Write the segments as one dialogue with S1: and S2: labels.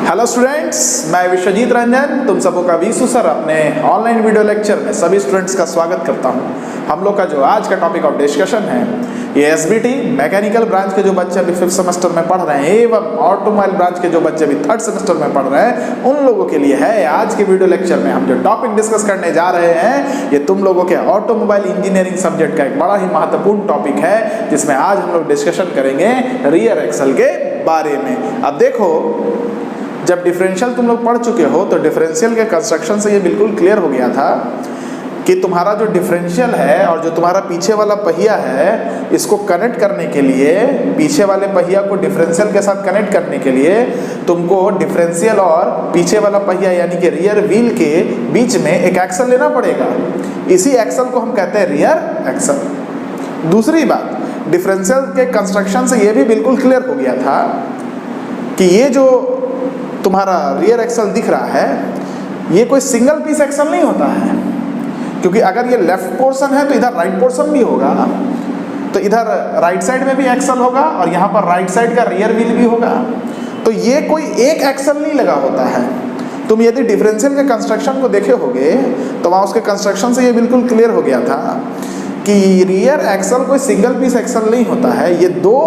S1: Hello students, मैं विश्वजीत रंजन तुम सबों का विशु सर अपने ऑनलाइन वीडियो लेक्चर में सभी स्टूडेंट्स का स्वागत करता हूं। हम लोग का जो आज का टॉपिक ऑफ डिस्कशन है ये एसबीटी मैकेनिकल ब्रांच के जो बच्चे अभी 5th सेमेस्टर में पढ़ रहे हैं एवं ऑटोमोबाइल ब्रांच के जो बच्चे अभी 3rd सेमेस्टर में पढ़ रहे हैं उन लोगों के लिए है। आज के वीडियो लेक्चर में हम जो टॉपिक डिस्कस करने जा रहे हैं ये तुम लोगों के ऑटोमोबाइल इंजीनियरिंग सब्जेक्ट का एक बड़ा ही महत्वपूर्ण टॉपिक है, जिसमें आज हम लोग डिस्कशन करेंगे रियर एक्सल के बारे में। अब देखो, जब डिफरेंशियल तुम लोग पढ़ चुके हो तो डिफरेंशियल के कंस्ट्रक्शन से ये बिल्कुल क्लियर हो गया था कि तुम्हारा जो डिफरेंशियल है और जो तुम्हारा पीछे वाला पहिया है इसको कनेक्ट करने के लिए, पीछे वाले पहिया को डिफरेंशियल के साथ कनेक्ट करने के लिए तुमको डिफरेंशियल और पीछे वाला पहिया यानी कि रियर व्हील के बीच में एक एक्सल लेना पड़ेगा। इसी एक्सल को हम कहते हैं रियर एक्सल। दूसरी बात, डिफरेंशियल के कंस्ट्रक्शन से ये भी बिल्कुल क्लियर हो गया था कि ये जो तुम्हारा रियर एक्सल दिख रहा है ये कोई सिंगल पीस एक्सल नहीं होता है, क्योंकि अगर ये लेफ्ट पोर्शन है तो इधर राइट पोर्शन भी होगा, तो इधर राइट साइड में भी एक्सल होगा और यहाँ पर राइट साइड का रियर व्हील भी होगा। तो ये कोई एक एक्सल नहीं लगा होता है। तुम यदि डिफरेंशियल के कंस्ट्रक्शन को देखे होगे तो वहाँ उसके कंस्ट्रक्शन से ये बिल्कुल क्लियर हो गया था कि रियर एक्सल कोई सिंगल पीस एक्सल नहीं होता है, ये दो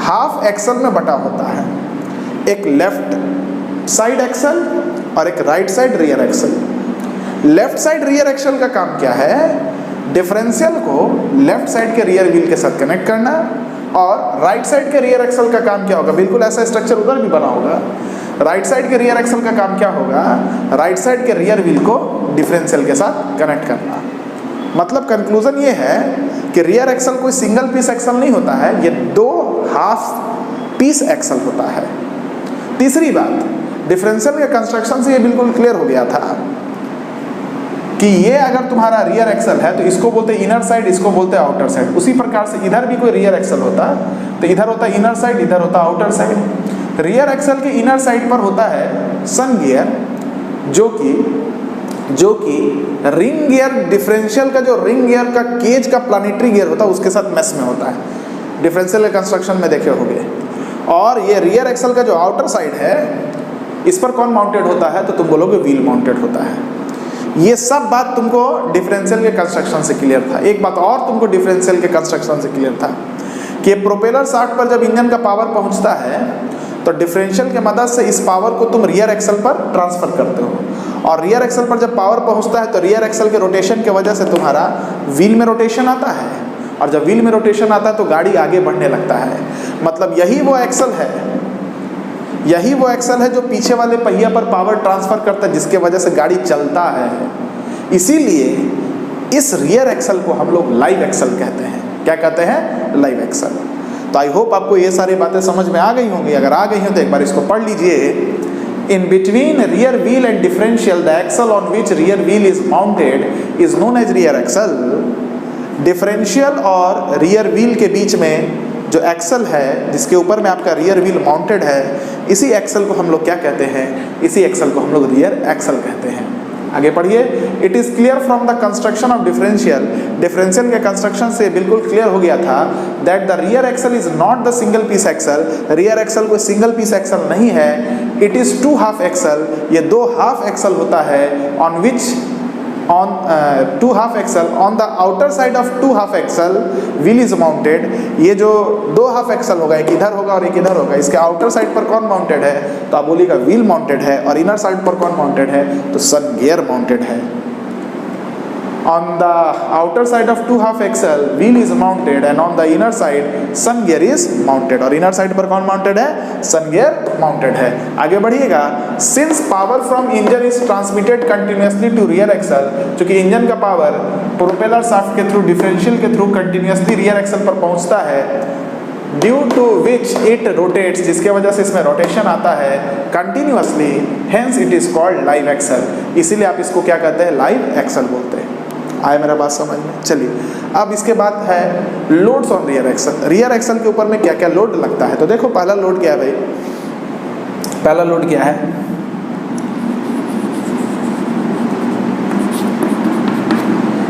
S1: हाफ एक्सल में बटा होता है, एक लेफ्ट साइड एक्सल और एक right side rear axle. Left side rear axle का काम क्या है? डिफरेंशियल को लेफ्ट साइड के रियर व्हील के साथ कनेक्ट करना, और राइट साइड के रियर एक्सल का काम क्या होगा? बिल्कुल ऐसा स्ट्रक्चर उधर भी बना होगा। राइट साइड के रियर एक्सल का काम क्या होगा? राइट साइड के रियर व्हील को डिफरेंशियल के साथ कनेक्ट करना। मतलब कंक्लूजन ये है कि रियर एक्सल कोई सिंगल पीस एक्सल नहीं होता है, ये दो हाफ पीस एक्सल होता है। तीसरी बात, डिफरेंशियल के कंस्ट्रक्शन से ये बिल्कुल क्लियर हो गया था कि ये अगर तुम्हारा रियर एक्सल है तो इसको बोलते हैं इनर साइड, इसको बोलते हैं आउटर साइड। उसी प्रकार से इधर भी कोई रियर एक्सल होता तो इधर होता है इनर साइड, इधर होता है आउटर साइड। रियर एक्सल के इनर साइड पर होता है सन गियर, जो कि रिंग गियर, डिफरेंशियल का जो रिंग गियर का केज का प्लानिटरी गियर होता है उसके साथ मैच में होता है। डिफरेंशियल के कंस्ट्रक्शन में देखे होंगे। और ये रियर एक्सल का जो आउटर साइड है इस पर कौन माउंटेड होता है? तो तुम बोलोगे व्हील माउंटेड होता है। ये सब बात तुमको डिफरेंशियल के कंस्ट्रक्शन से क्लियर था। एक बात और तुमको डिफरेंशियल के कंस्ट्रक्शन से क्लियर था कि प्रोपेलर शाफ्ट पर जब इंजन का पावर पहुंचता है तो डिफरेंशियल के मदद से इस पावर को तुम रियर एक्सल पर ट्रांसफर करते हो, और रियर एक्सल पर जब पावर पहुंचता है तो रियर एक्सल के रोटेशन की वजह से तुम्हारा व्हील में रोटेशन आता है, और जब व्हील में रोटेशन आता है तो गाड़ी आगे बढ़ने लगता है। मतलब यही वो एक्सल है जो पीछे वाले पहिया पर पावर ट्रांसफर करता है, जिसके वजह से गाड़ी चलता है। इसीलिए इस रियर एक्सल को हम लोग लाइव एक्सल कहते हैं। क्या कहते हैं? Live axle. तो आई होप आपको ये सारी बातें समझ में आ गई होंगी। अगर आ गई हो तो एक बार इसको पढ़ लीजिए। In between rear wheel and differential the axle on which rear wheel is mounted is known as rear axle. Differential और रियर व्हील के बीच में जो एक्सल है जिसके ऊपर में आपका रियर व्हील माउंटेड है, इसी एक्सल को हम लोग क्या कहते हैं? इसी एक्सल को हम लोग रियर एक्सल कहते हैं। आगे पढ़िए। It is clear from the construction of differential, differential के कंस्ट्रक्शन से बिल्कुल क्लियर हो गया था that the rear axle is not the single piece axle. Rear axle कोई सिंगल पीस एक्सल नहीं है। It is two half axle, ये दो हाफ एक्सल होता है। On which two half axle on the outer side of two half axle wheel is mounted. ये जो दो हाफ एक्सल होगा, एक इधर होगा और एक इधर होगा, इसके आउटर साइड पर कौन माउंटेड है? तो आप बोलिएगा व्हील माउंटेड है। और इनर साइड पर कौन माउंटेड है? तो सन गियर माउंटेड है। On the outer side of two half axle wheel is mounted and on the inner side sun gear is mounted। और inner side पर कौन mounted है? sun gear mounted है। आगे बढ़िएगा। Since power from engine is transmitted continuously to rear axle, चूंकि engine का power propeller shaft के through, differential के थ्रू कंटिन्यूसली रियर एक्सल पर पहुंचता है, due to which it rotates, जिसके वजह से इसमें रोटेशन आता है continuously, hence it is called live axle. इसीलिए आप इसको क्या कहते हैं? लाइव एक्सल बोलते हैं। आए मेरा बात समझ में? चलिए, अब इसके बाद है loads on rear axle. Rear axle के ऊपर में क्या क्या लोड लगता है? तो देखो, पहला लोड क्या है भाई? पहला लोड क्या है?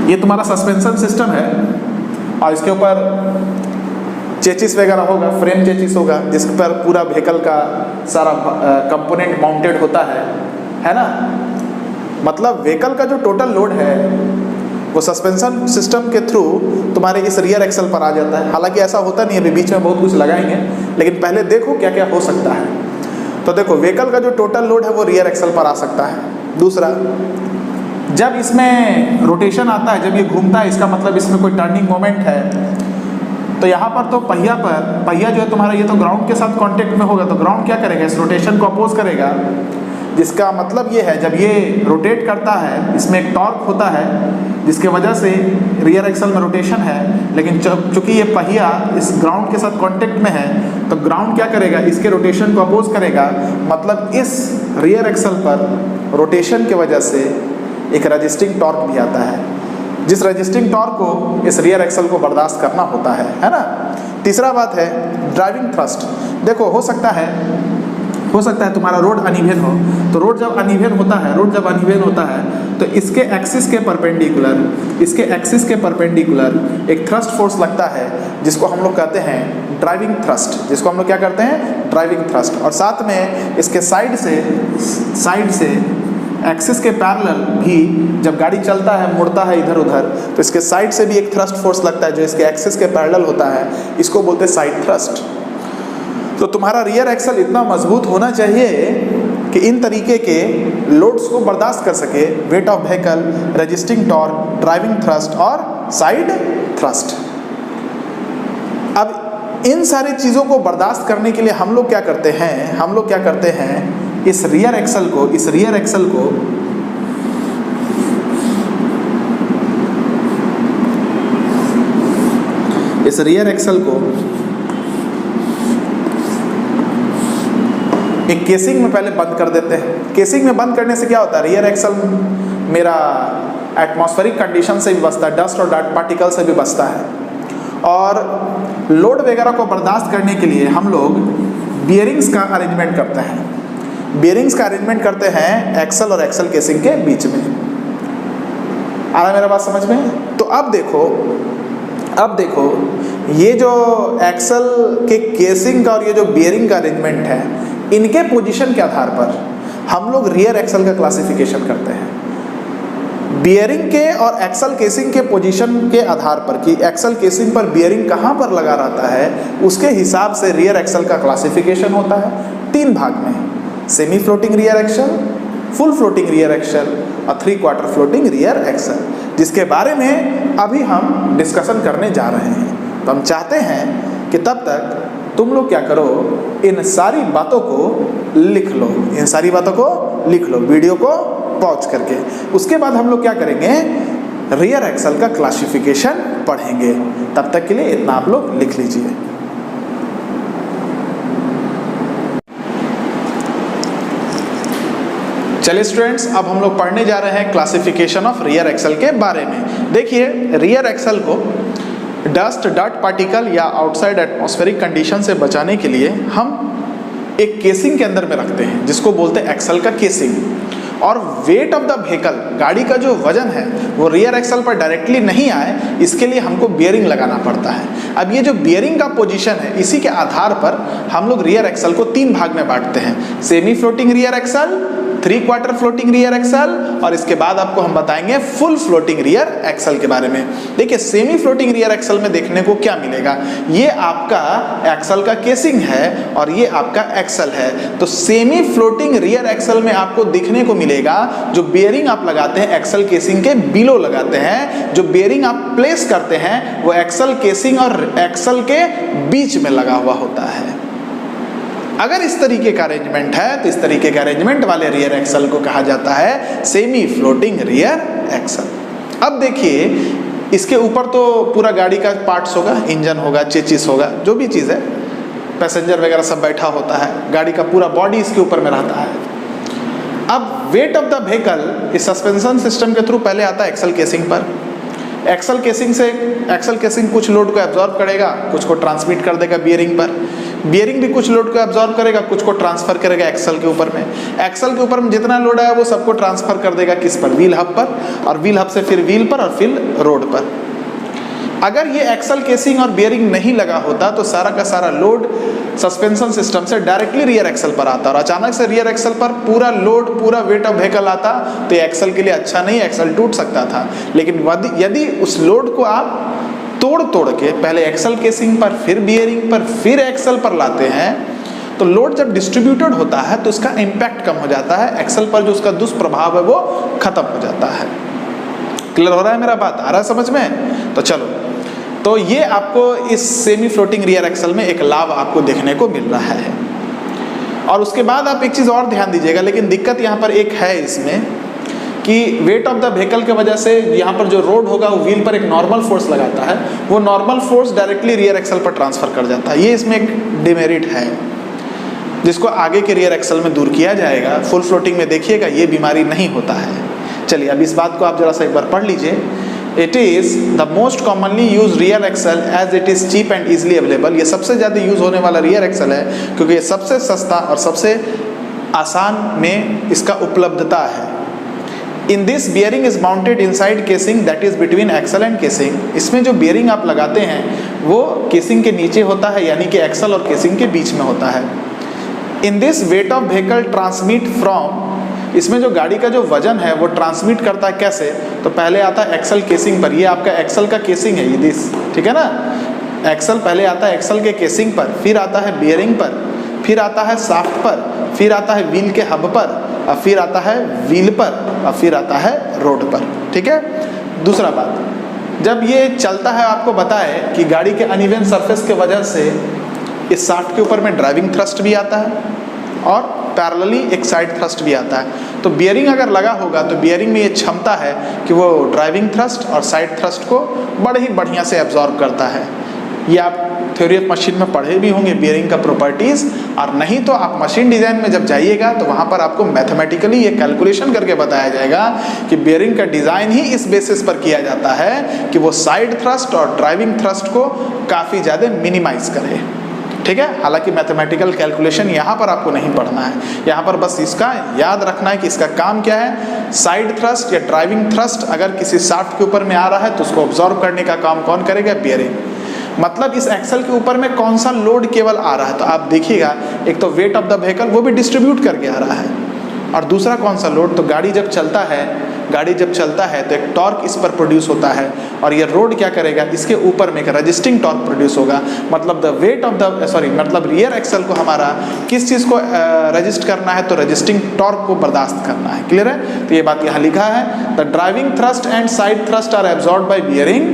S1: ये तुम्हारा सस्पेंशन सिस्टम है और इसके ऊपर चेचिस वगैरह होगा, फ्रेम चेचिस होगा, जिस पर पूरा व्हीकल का सारा कंपोनेंट माउंटेड होता है ना। मतलब व्हीकल का जो टोटल लोड है वो सस्पेंशन सिस्टम के थ्रू तुम्हारे इस रियर एक्सल पर आ जाता है। हालांकि ऐसा होता नहीं है, अभी बीच में बहुत कुछ लगाएंगे, लेकिन पहले देखो क्या क्या हो सकता है। तो देखो व्हीकल का जो टोटल लोड है वो रियर एक्सल पर आ सकता है। दूसरा, जब इसमें रोटेशन आता है, जब ये घूमता है, इसका मतलब इसमें कोई टर्निंग मोमेंट है, तो यहाँ पर तो पहिया जो है तुम्हारा, ये तो ग्राउंड के साथ कांटेक्ट में होगा, तो ग्राउंड क्या करेगा, इस रोटेशन को अपोज करेगा। जिसका मतलब ये है, जब ये रोटेट करता है, इसमें एक टॉर्क होता है जिसके वजह से रियर एक्सल में रोटेशन है, लेकिन चूंकि ये पहिया इस ग्राउंड के साथ कांटेक्ट में है, तो ग्राउंड क्या करेगा, इसके रोटेशन को अपोज करेगा। मतलब इस रियर एक्सल पर रोटेशन की वजह से एक रजिस्टिंग टॉर्क भी आता है, जिस रजिस्टिंग टॉर्क को इस रियर एक्सल को बर्दाश्त करना होता है ना। तीसरा बात है ड्राइविंग थ्रस्ट। देखो हो सकता है तुम्हारा रोड अनइवन हो, तो रोड जब अनइवन होता है तो इसके एक्सिस के परपेंडिकुलर एक थ्रस्ट फोर्स लगता है, जिसको हम लोग कहते हैं ड्राइविंग थ्रस्ट। और साथ में इसके साइड से एक्सिस के पैरेलल भी जब गाड़ी चलता है, मुड़ता है इधर उधर, तो इसके साइड से भी एक थ्रस्ट फोर्स लगता है जो इसके एक्सिस के पैरेलल होता है, इसको बोलते हैं साइड थ्रस्ट। तो तुम्हारा रियर एक्सल इतना मजबूत होना चाहिए कि इन तरीके के लोड्स को बर्दाश्त कर सके, wait of vehicle, resisting torque, driving thrust और साइड थ्रस्ट। अब इन सारी चीज़ों को बर्दाश्त करने के लिए हम लोग क्या करते हैं, इस रियर एक्सल को एक केसिंग में पहले बंद कर देते हैं। केसिंग में बंद करने से क्या होता है, रियर एक्सल मेरा एटमॉस्फेरिक कंडीशन से भी बचता है, डस्ट और डार्ट पार्टिकल से भी बचता है। और लोड वगैरह को बर्दाश्त करने के लिए हम लोग बियरिंग्स का अरेंजमेंट करते हैं एक्सल और एक्सल केसिंग के बीच में। आ रहा है मेरा बात समझ में? तो अब देखो ये जो एक्सल के केसिंग का और ये जो बियरिंग का अरेंजमेंट है, इनके पोजीशन के आधार पर हम लोग रियर एक्सल का क्लासिफिकेशन करते हैं। बियरिंग के और एक्सल केसिंग के पोजीशन के आधार पर कि एक्सल केसिंग पर बियरिंग कहाँ पर लगा रहता है, उसके हिसाब से रियर एक्सल का क्लासिफिकेशन होता है 3 भाग में: semi floating rear axle, full floating rear axle और 3/4 फ्लोटिंग रियर एक्सल, जिसके बारे में अभी हम डिस्कशन करने जा रहे हैं। तो हम चाहते हैं कि तब तक तुम लोग क्या करो, इन सारी बातों को लिख लो वीडियो को पॉज करके। उसके बाद हम लोग क्या करेंगे, रियर एक्सल का क्लासिफिकेशन पढ़ेंगे। तब तक के लिए इतना आप लोग लिख लीजिए। चलिए स्टूडेंट्स, अब हम लोग पढ़ने जा रहे हैं क्लासिफिकेशन ऑफ रियर एक्सल के बारे में। देखिए, रियर एक्सल को डस्ट, डर्ट पार्टिकल या आउटसाइड एटमॉस्फेरिक कंडीशन से बचाने के लिए हम एक केसिंग के अंदर में रखते हैं, जिसको बोलते हैं एक्सल का केसिंग। और वेट ऑफ द व्हीकल, गाड़ी का जो वजन है वो रियर एक्सल पर डायरेक्टली नहीं आए, इसके लिए हमको बियरिंग लगाना पड़ता है। अब ये जो बियरिंग का पोजीशन है, इसी के आधार पर हम लोग रियर एक्सल को 3 भाग में बांटते हैं: semi floating rear axle, 3/4 floating rear axle, और इसके बाद आपको हम बताएंगे फुल फ्लोटिंग रियर एक्सल के बारे में। देखिए, सेमी फ्लोटिंग रियर एक्सल में देखने को क्या मिलेगा, ये आपका एक्सल का केसिंग है और ये आपका एक्सल है। तो सेमी फ्लोटिंग रियर एक्सल में आपको देखने को मिलेगा जो बियरिंग आप लगाते हैं एक्सल केसिंग के बिलो लगाते हैं, जो बियरिंग आप प्लेस करते हैं वो एक्सल केसिंग और एक्सल के बीच में लगा हुआ होता है। अगर इस तरीके का अरेंजमेंट है तो इस तरीके के अरेंजमेंट वाले रियर एक्सल को कहा जाता है सेमी फ्लोटिंग रियर एक्सल। अब देखिए, इसके ऊपर तो पूरा गाड़ी का पार्ट्स होगा, इंजन होगा, चेचिस होगा, जो भी चीज़ है, पैसेंजर वगैरह सब बैठा होता है, गाड़ी का पूरा बॉडी इसके ऊपर में रहता है। अब वेट ऑफ द व्हीकल इस सस्पेंशन सिस्टम के थ्रू पहले आता है एक्सल केसिंग पर। एक्सल केसिंग कुछ लोड को एब्जॉर्ब करेगा, कुछ को ट्रांसमिट कर देगा बियरिंग पर। बियरिंग भी कुछ लोड को एब्जॉर्ब करेगा, कुछ को ट्रांसफर करेगा एक्सल के ऊपर में। एक्सल के ऊपर में जितना लोड आया वो सबको ट्रांसफर कर देगा किस पर, व्हील हब पर, और व्हील हब से फिर व्हील पर और फिर रोड पर। अगर ये एक्सल केसिंग और बियरिंग नहीं लगा होता तो सारा का सारा लोड सस्पेंशन सिस्टम से डायरेक्टली रियर एक्सल पर आता और अचानक से रियर एक्सल पर पूरा लोड, पूरा वेट ऑफ व्हीकल आता तो एक्सल के लिए अच्छा नहीं, एक्सल टूट सकता था। लेकिन यदि उस लोड को आप तोड़ के पहले एक्सल केसिंग पर, फिर बियरिंग पर, फिर एक्सल पर लाते हैं तो लोड जब डिस्ट्रीब्यूटेड होता है तो उसका इम्पैक्ट कम हो जाता है, एक्सल पर जो उसका दुष्प्रभाव है वो खत्म हो जाता है। क्लियर हो रहा है मेरा बात, आ रहा है समझ में? तो चलो, तो ये आपको इस सेमी फ्लोटिंग रियर एक्सल में एक लाभ आपको देखने को मिल रहा है। और उसके बाद आप एक चीज़ और ध्यान दीजिएगा, लेकिन दिक्कत यहाँ पर एक है इसमें कि वेट ऑफ द व्हीकल की वजह से यहाँ पर जो रोड होगा वो व्हील पर एक नॉर्मल फोर्स लगाता है, वो normal force directly rear axle पर ट्रांसफर कर जाता है। ये इसमें एक डिमेरिट है जिसको आगे के रियर एक्सल में दूर किया जाएगा। फुल फ्लोटिंग में देखिएगा ये बीमारी नहीं होता है। चलिए अब इस बात को आप जरा सा एक बार पढ़ लीजिए। It is the most commonly use rear axle as it is cheap and easily available. ये सबसे ज़्यादा यूज होने वाला रियर एक्सल है क्योंकि ये सबसे सस्ता और सबसे आसान में इसका उपलब्धता है। In this bearing is mounted inside casing that is between axle and casing. इसमें जो बियरिंग आप लगाते हैं वो केसिंग के नीचे होता है, यानी कि एक्सल और केसिंग के बीच में होता है। In this wait of vehicle transmit from, इसमें जो गाड़ी का जो वजन है वो ट्रांसमिट करता है कैसे? तो पहले आता है एक्सल केसिंग पर, ये आपका एक्सल का केसिंग है ये दिस, ठीक है ना। एक्सल पहले आता है एक्सल के केसिंग पर, फिर आता है बियरिंग पर, फिर आता है शाफ्ट पर, फिर आता है व्हील के हब पर, और फिर आता है व्हील पर, और फिर आता है रोड पर, ठीक है। दूसरा बात, जब ये चलता है आपको बताए कि गाड़ी के अनइवन सरफेस के वजह से इस शाफ्ट के ऊपर में ड्राइविंग थ्रस्ट भी आता है और पैरेलली एक साइड थ्रस्ट भी आता है। तो बियरिंग अगर लगा होगा तो बियरिंग में ये क्षमता है कि वो ड्राइविंग थ्रस्ट और साइड थ्रस्ट को बड़े ही बढ़िया से एब्जॉर्ब करता है। ये आप थ्योरी ऑफ मशीन में पढ़े भी होंगे बियरिंग का प्रॉपर्टीज़, और नहीं तो आप मशीन डिज़ाइन में जब जाइएगा तो वहाँ पर आपको मैथमेटिकली ये कैलकुलेशन करके बताया जाएगा कि बियरिंग का डिज़ाइन ही इस बेसिस पर किया जाता है कि वो साइड थ्रस्ट और ड्राइविंग थ्रस्ट को काफ़ी ज़्यादा मिनिमाइज करे, ठीक है। हालांकि मैथमेटिकल कैलकुलेशन यहाँ पर आपको नहीं पढ़ना है, यहाँ पर बस इसका याद रखना है कि इसका काम क्या है। साइड थ्रस्ट या ड्राइविंग थ्रस्ट अगर किसी शाफ्ट के ऊपर में आ रहा है तो उसको ऑब्जॉर्व करने का काम कौन करेगा? बियरिंग। मतलब इस एक्सल के ऊपर में कौन सा लोड केवल आ रहा है, तो आप देखिएगा एक तो वेट ऑफ द व्हीकल वो भी डिस्ट्रीब्यूट करके आ रहा है, और दूसरा कौन सा लोड, तो गाड़ी जब चलता है तो एक टॉर्क इस पर प्रोड्यूस होता है, और ये रोड क्या करेगा, इसके ऊपर में एक रजिस्टिंग टॉर्क प्रोड्यूस होगा। मतलब द वेट ऑफ द मतलब रियर एक्सल को हमारा किस चीज़ को रजिस्ट करना है, तो रजिस्टिंग टॉर्क को बर्दाश्त करना है। क्लियर है? तो ये बात यहाँ लिखा है, the driving thrust and side thrust are absorbed by bearing,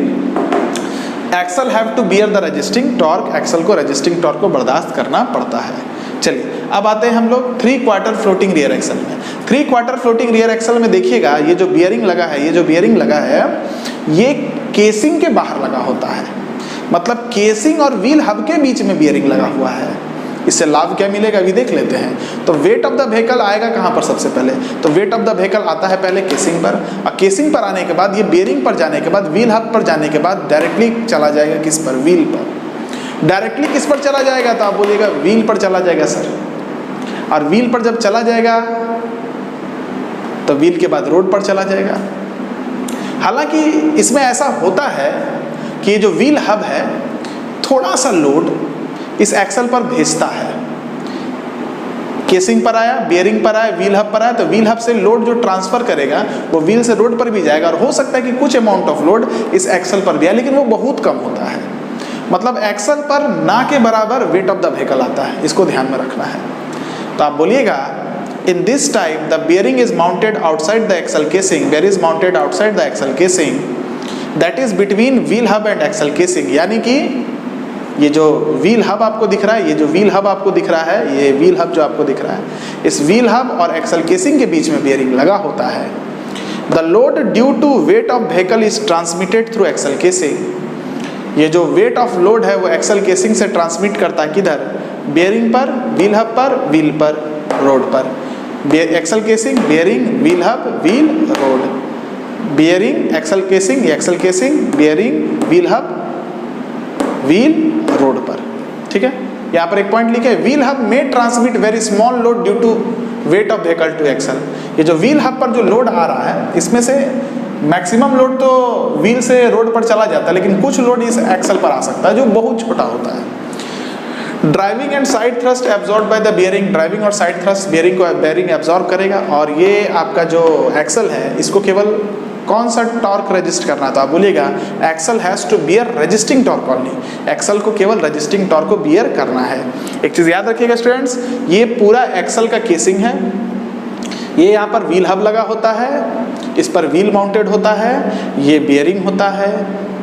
S1: axle have to bear the resisting torque, axle को रजिस्टिंग टॉर्क को बर्दाश्त करना पड़ता है। चलिए अब आते हैं हम लोग 3 क्वार्टर फ्लोटिंग रियर एक्सल में। 3 क्वार्टर फ्लोटिंग रियर एक्सल में देखिएगा ये जो बियरिंग लगा है ये केसिंग के बाहर लगा होता है, मतलब केसिंग और व्हील हब के बीच में बियरिंग लगा हुआ है। इससे लाभ क्या मिलेगा अभी देख लेते हैं। तो वेट ऑफ द व्हीकल आएगा कहाँ पर? सबसे पहले तो वेट ऑफ द व्हीकल आता है पहले केसिंग पर, और केसिंग पर आने के बाद ये बियरिंग पर जाने के बाद व्हील हब पर जाने के बाद डायरेक्टली चला जाएगा किस पर? व्हील पर। डायरेक्टली किस पर चला जाएगा? तो आप बोलिएगा व्हील पर चला जाएगा सर। और व्हील पर जब चला जाएगा तो व्हील के बाद रोड पर चला जाएगा। हालांकि इसमें ऐसा होता है कि जो व्हील हब है थोड़ा सा लोड इस एक्सल पर भेजता है। केसिंग पर आया, बियरिंग पर आया, व्हील हब पर आया, तो व्हील हब से लोड जो ट्रांसफर करेगा वो व्हील से रोड पर भी जाएगा, और हो सकता है कि कुछ अमाउंट ऑफ लोड इस एक्सल पर भी आए, लेकिन वो बहुत कम होता है। मतलब एक्सल पर ना के बराबर वेट ऑफ द व्हीकल आता है, इसको ध्यान में रखना है। तो आप बोलिएगा in this type the bearing is mounted outside the axle casing, where is mounted outside the axle casing that is between wheel hub and axle casing. यानी कि ये जो व्हील हब आपको दिख रहा है, ये व्हील हब जो आपको दिख रहा है, इस व्हील हब और एक्सल केसिंग के बीच में बियरिंग लगा होता है। The load due to weight of vehicle is transmitted through axle casing. ये जो वेट ऑफ लोड है वो एक्सल केसिंग से ट्रांसमिट करता है किधर? बियरिंग पर, व्हील हब पर, व्हील पर, रोड पर। Axle casing, bearing, wheel hub, wheel, road. Bearing, axle casing, bearing, wheel hub, wheel, road पर। ठीक है, यहाँ पर एक पॉइंट लिखे, व्हील हब में transmit very small load due to weight of vehicle to axle. ये जो व्हील हब पर जो लोड आ रहा है इसमें से मैक्सिमम लोड तो व्हील से रोड पर चला जाता है, लेकिन कुछ लोड इस एक्सल पर आ सकता है जो बहुत छोटा होता है। Driving and side thrust absorb by the bearing, driving और साइड थ्रस्ट बियरिंग एब्जॉर्ब करेगा, और ये आपका जो एक्सल है इसको केवल कौन सा टॉर्क रजिस्ट करना, तो आप बोलिएगा axle has to bear resisting torque only, axle को केवल रजिस्टिंग टॉर्क को बियर करना है। एक चीज़ याद रखिएगा स्टूडेंट्स, ये पूरा एक्सल का केसिंग है, ये यहाँ पर व्हील हब लगा होता है, इस पर व्हील माउंटेड होता है, ये बियरिंग होता है।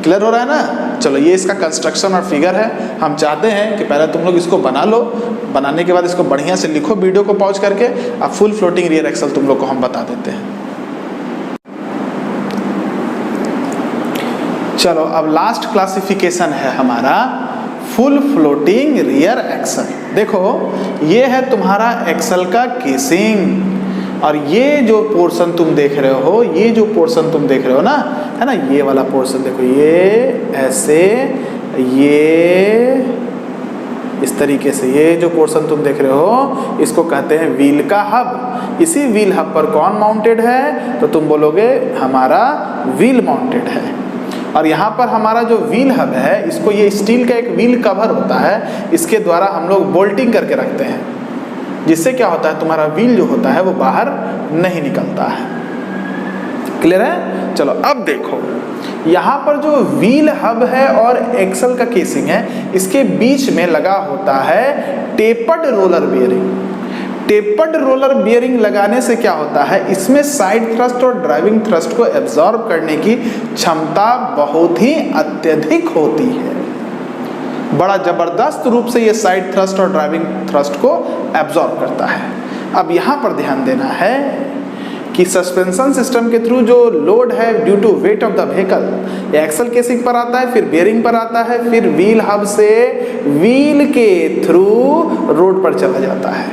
S1: क्लियर हो रहा है ना? चलो ये इसका कंस्ट्रक्शन और फिगर है। हम चाहते हैं कि पहले तुम लोग इसको बना लो, बनाने के बाद इसको बढ़िया से लिखो वीडियो को पॉज करके। अब फुल फ्लोटिंग रियर एक्सल तुम लोग को हम बता देते हैं। चलो अब लास्ट क्लासिफिकेशन है हमारा फुल फ्लोटिंग रियर एक्सल। देखो ये है तुम्हारा एक्सल का केसिंग, और ये जो पोर्शन तुम देख रहे हो, ये जो पोर्शन तुम देख रहे हो ना, है ना, ये वाला पोर्शन देखो, ये ऐसे, ये इस तरीके से, ये जो पोर्शन तुम देख रहे हो इसको कहते हैं व्हील का हब। इसी व्हील हब पर कौन माउंटेड है, तो तुम बोलोगे हमारा व्हील माउंटेड है। और यहाँ पर हमारा जो व्हील हब है, इसको ये स्टील का एक व्हील कवर होता है, इसके द्वारा हम लोग बोल्टिंग करके रखते हैं, जिससे क्या होता है तुम्हारा व्हील जो होता है वो बाहर नहीं निकलता है। क्लियर है? चलो अब देखो यहाँ पर जो व्हील हब है और एक्सल का केसिंग है, इसके बीच में लगा होता है tapered roller bearing. Tapered roller bearing लगाने से क्या होता है, इसमें साइड थ्रस्ट और ड्राइविंग थ्रस्ट को एब्जॉर्ब करने की क्षमता बहुत ही अत्यधिक होती है। बड़ा जबरदस्त रूप से ये साइड थ्रस्ट और ड्राइविंग थ्रस्ट को एब्जॉर्ब करता है। अब यहाँ पर ध्यान देना है कि सस्पेंशन सिस्टम के थ्रू जो लोड है due to weight of the vehicle, ये एक्सल केसिंग पर आता है, फिर बेयरिंग पर आता है, फिर व्हील हब से व्हील के थ्रू रोड पर चला जाता है।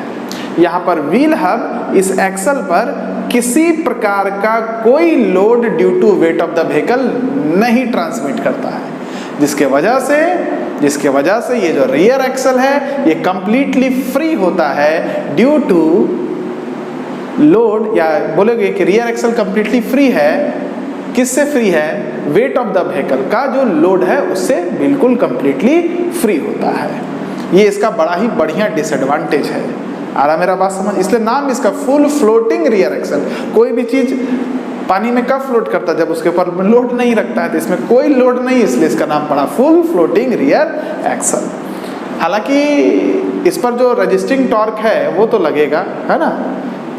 S1: यहाँ पर व्हील हब इस एक्सल पर किसी प्रकार का कोई load due to weight of the vehicle नहीं ट्रांसमिट करता है, जिसके वजह से ये जो रियर एक्सल है ये कंप्लीटली फ्री होता है ड्यू टू लोड, या बोलोगे कि रियर एक्सल कंप्लीटली फ्री है। किससे फ्री है? वेट ऑफ द व्हीकल का जो लोड है उससे बिल्कुल कंप्लीटली फ्री होता है। ये इसका बड़ा ही बढ़िया डिसएडवांटेज है। आ रहा मेरा बात समझ? इसलिए नाम इसका फुल फ्लोटिंग रियर एक्सल। कोई भी चीज पानी में कब फ्लोट करता है? जब उसके ऊपर लोड नहीं रखता है, तो इसमें कोई लोड नहीं, इसलिए इसका नाम पड़ा फुल फ्लोटिंग रियर एक्सल। हालांकि इस पर जो रजिस्टिंग टॉर्क है वो तो लगेगा, है ना।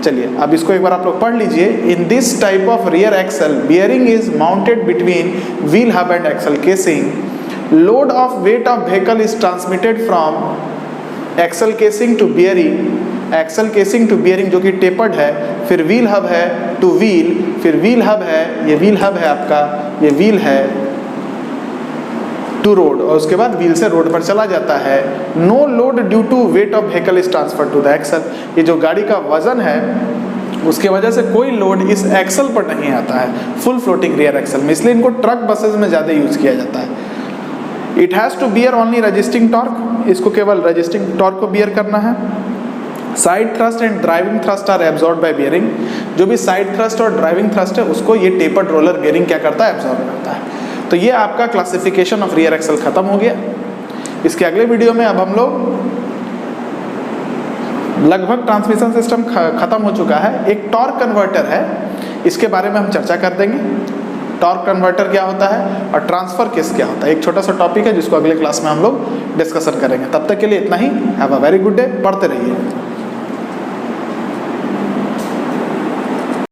S1: चलिए अब इसको एक बार आप लोग पढ़ लीजिए। In this type of rear axle bearing is mounted between wheel hub and axle casing. Load of weight of vehicle is transmitted from axle casing to bearing, axle casing to bearing जो कि tapered है, फिर wheel hub है to wheel, फिर wheel hub है, ये wheel hub है आपका, ये व्हील है टू रोड, और उसके बाद व्हील से रोड पर चला जाता है। No load due to weight of vehicle is transfer to the axle. ये जो गाड़ी का वजन है उसके वजह से कोई लोड इस एक्सल पर नहीं आता है फुल फ्लोटिंग रियर एक्सल में, इसलिए इनको ट्रक बसेज में ज़्यादा यूज किया जाता है। It has to bear only resisting torque, इसको केवल रजिस्टिंग टॉर्क को बियर करना है। Side thrust and driving thrust are absorb by bearing. जो भी साइड थ्रस्ट और ड्राइविंग थ्रस्ट है उसको ये टेपर्ड रोलर बियरिंग क्या करता है? एब्जॉर्ब करता है। तो ये आपका क्लासिफिकेशन ऑफ रियर एक्सल खत्म हो गया। इसके अगले वीडियो में अब हम लोग लगभग ट्रांसमिशन सिस्टम खत्म हो चुका है, एक टॉर्क कन्वर्टर है, इसके बारे में हम चर्चा कर देंगे। टॉर्क कन्वर्टर क्या होता है और ट्रांसफर केस क्या होता है, एक छोटा सा टॉपिक है जिसको अगले क्लास में हम लोग डिस्कशन करेंगे। तब तक के लिए इतना ही। Have a very good day. पढ़ते रहिए।